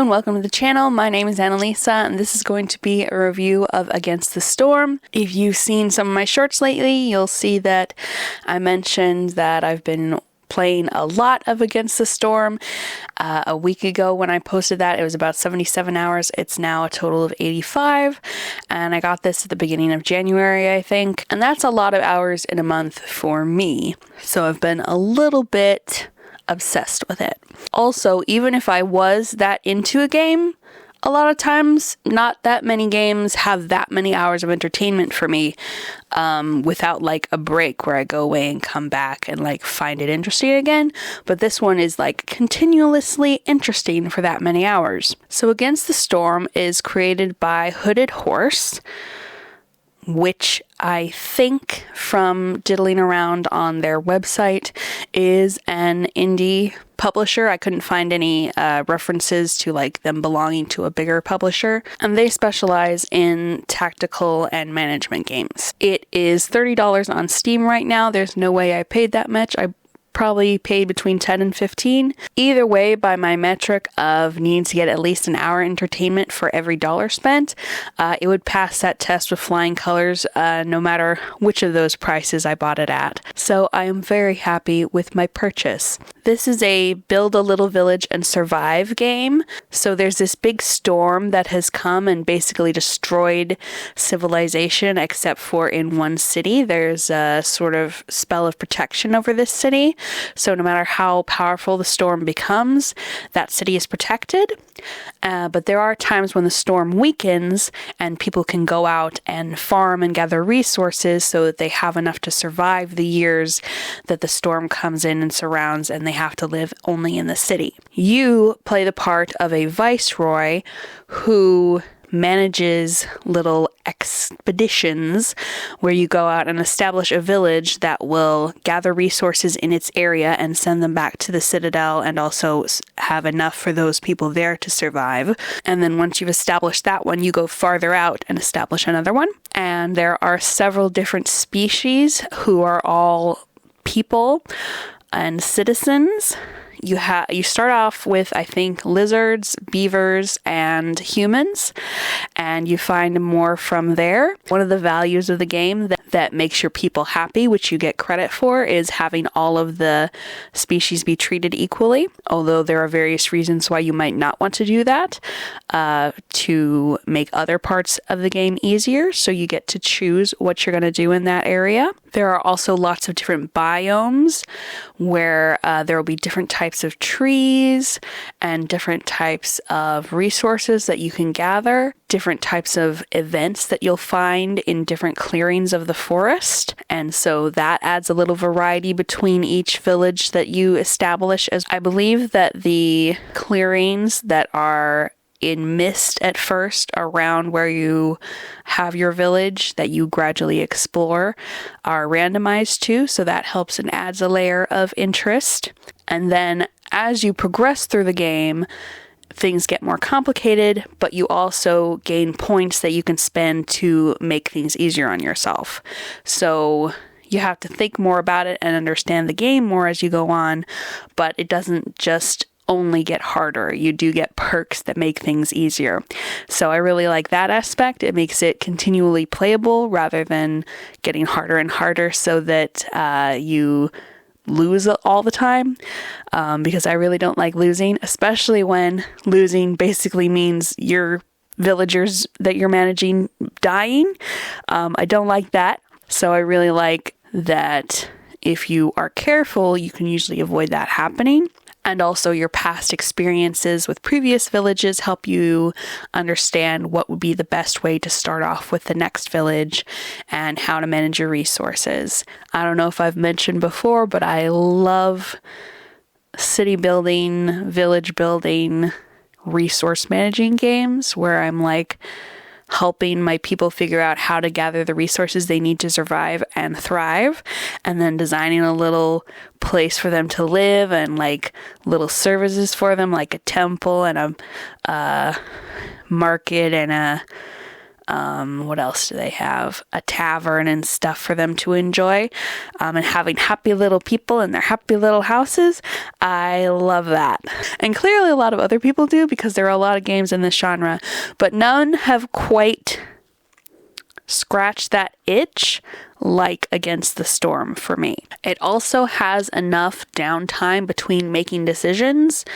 and welcome to the channel. My name is Annalisa and this is going to be a review of Against the Storm. If you've seen some of my shorts lately, you'll see that I mentioned that I've been playing a lot of Against the Storm. A week ago when I posted that, it was about 77 hours. It's now a total of 85, and I got this at the beginning of January, I think, and that's a lot of hours in a month for me. So I've been a little bit obsessed with it. Also, even if I was that into a game, a lot of times not that many games have that many hours of entertainment for me without like a break where I go away and come back and like find it interesting again. But this one is like continuously interesting for that many hours. So Against the Storm is created by Hooded Horse, which I think from diddling around on their website is an indie publisher. I couldn't find any references to like them belonging to a bigger publisher, and they specialize in tactical and management games. It is $30 on Steam right now. There's no way I paid that much. I probably paid between 10 and 15. Either way, by my metric of needing to get at least an hour entertainment for every dollar spent, it would pass that test with flying colors no matter which of those prices I bought it at. So I am very happy with my purchase. This is a build a little village and survive game. So there's this big storm that has come and basically destroyed civilization, except for in one city. There's a sort of spell of protection over this city. So no matter how powerful the storm becomes, that city is protected. But there are times when the storm weakens and people can go out and farm and gather resources so that they have enough to survive the years that the storm comes in and surrounds, and they have to live only in the city. You play the part of a viceroy who manages little expeditions where you go out and establish a village that will gather resources in its area and send them back to the citadel, and also have enough for those people there to survive. And then once you've established that one, you go farther out and establish another one. And there are several different species who are all people and citizens. You start off with, I think, lizards, beavers, and humans, and you find more from there. One of the values of the game that makes your people happy, which you get credit for, is having all of the species be treated equally, although there are various reasons why you might not want to do that to make other parts of the game easier, so you get to choose what you're going to do in that area. There are also lots of different biomes where there will be different types of trees and different types of resources that you can gather, different types of events that you'll find in different clearings of the forest. And so that adds a little variety between each village that you establish. As I believe that the clearings that are in mist at first around where you have your village that you gradually explore are randomized too, so that helps and adds a layer of interest. And then as you progress through the game, things get more complicated, but you also gain points that you can spend to make things easier on yourself. So you have to think more about it and understand the game more as you go on, but it doesn't just only get harder. You do get perks that make things easier. So I really like that aspect. It makes it continually playable rather than getting harder and harder so that you lose all the time, because I really don't like losing, especially when losing basically means your villagers that you're managing dying. I don't like that. So I really like that if you are careful, you can usually avoid that happening. And also your past experiences with previous villages help you understand what would be the best way to start off with the next village and how to manage your resources. I don't know if I've mentioned before, but I love city building, village building, resource managing games where I'm like helping my people figure out how to gather the resources they need to survive and thrive, and then designing a little place for them to live and like little services for them, like a temple and a market and What else do they have? A tavern and stuff for them to enjoy, and having happy little people in their happy little houses. I love that. And clearly a lot of other people do, because there are a lot of games in this genre, but none have quite scratched that itch like Against the Storm for me. It also has enough downtime between making decisions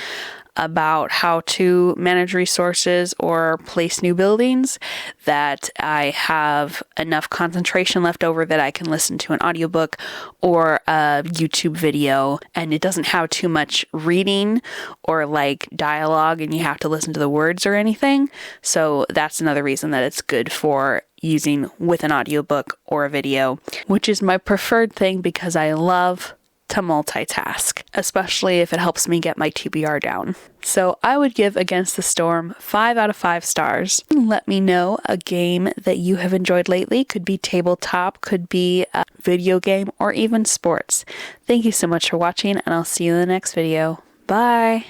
about how to manage resources or place new buildings that I have enough concentration left over that I can listen to an audiobook or a YouTube video, and it doesn't have too much reading or like dialogue and you have to listen to the words or anything. So that's another reason that it's good for using with an audiobook or a video, which is my preferred thing because I love to multitask, especially if it helps me get my TBR down. So I would give Against the Storm 5 out of 5 stars. Let me know a game that you have enjoyed lately. Could be tabletop, could be a video game, or even sports. Thank you so much for watching, and I'll see you in the next video. Bye!